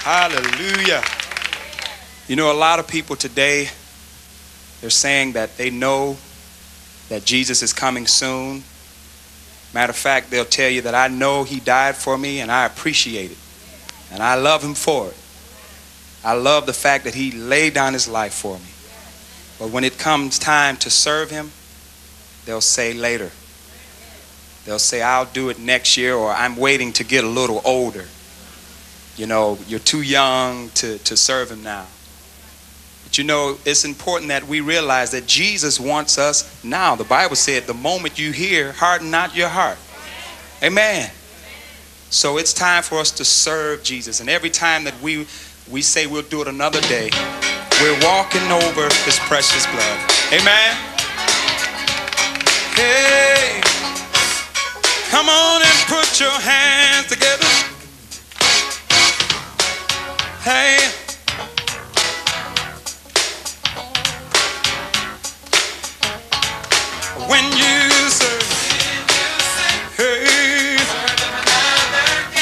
Hallelujah. You know, a lot of people today, they're saying that they know that Jesus is coming soon. Matter of fact, they'll tell you that I know he died for me and I appreciate it. And I love him for it. I love the fact that he laid down his life for me. But when it comes time to serve him, they'll say later. They'll say, I'll do it next year, or I'm waiting to get a little older. You know, you're too young to serve him now. But you know, it's important that we realize that Jesus wants us now. The Bible said, the moment you hear, harden not your heart. Amen. So it's time for us to serve Jesus. And every time that we say we'll do it another day, we're walking over his precious blood. Amen. Hey, come on and put your hands together. Hey, when you serve, hey,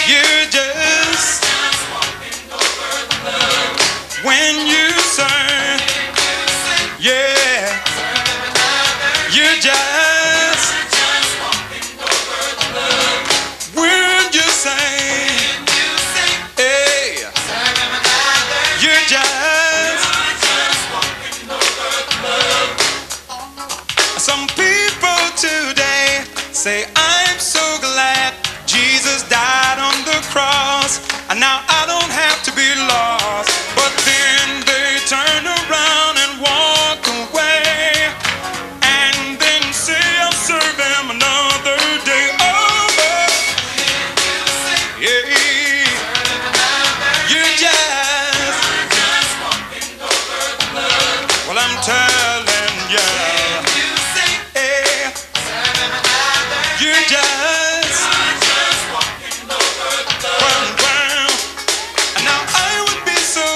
you just, when you serve, yeah, you just, when you sing. Some people today say, I'm so glad Jesus died on the cross, and now I don't have to be lost. But then they turn around and walk away, and then say, I'll serve him another day. Oh, yeah, you just, well, I'm telling you. You just walking over the round. And now I would be so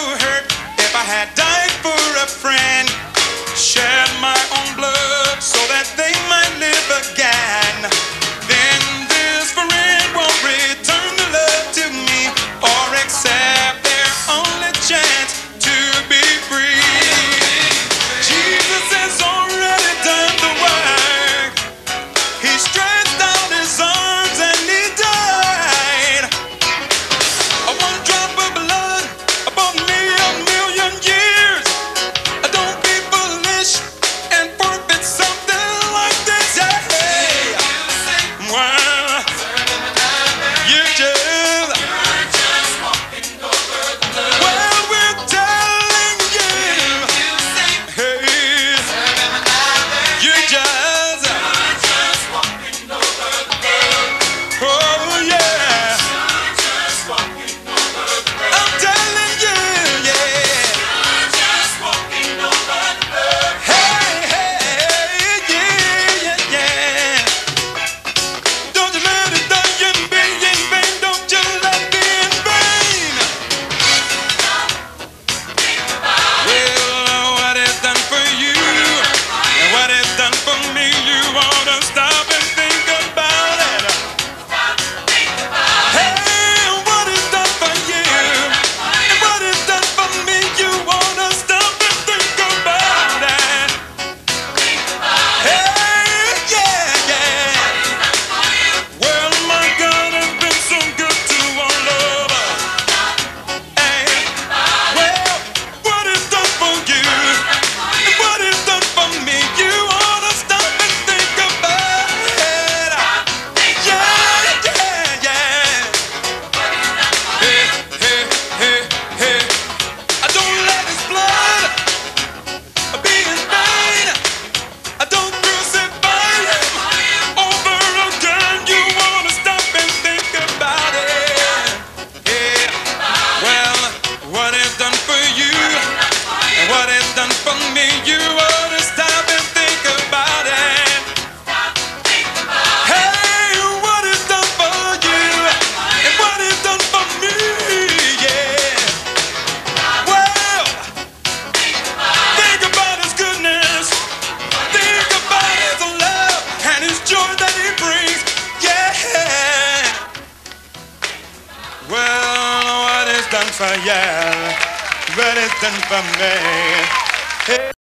for you, what it's done for me. Hey.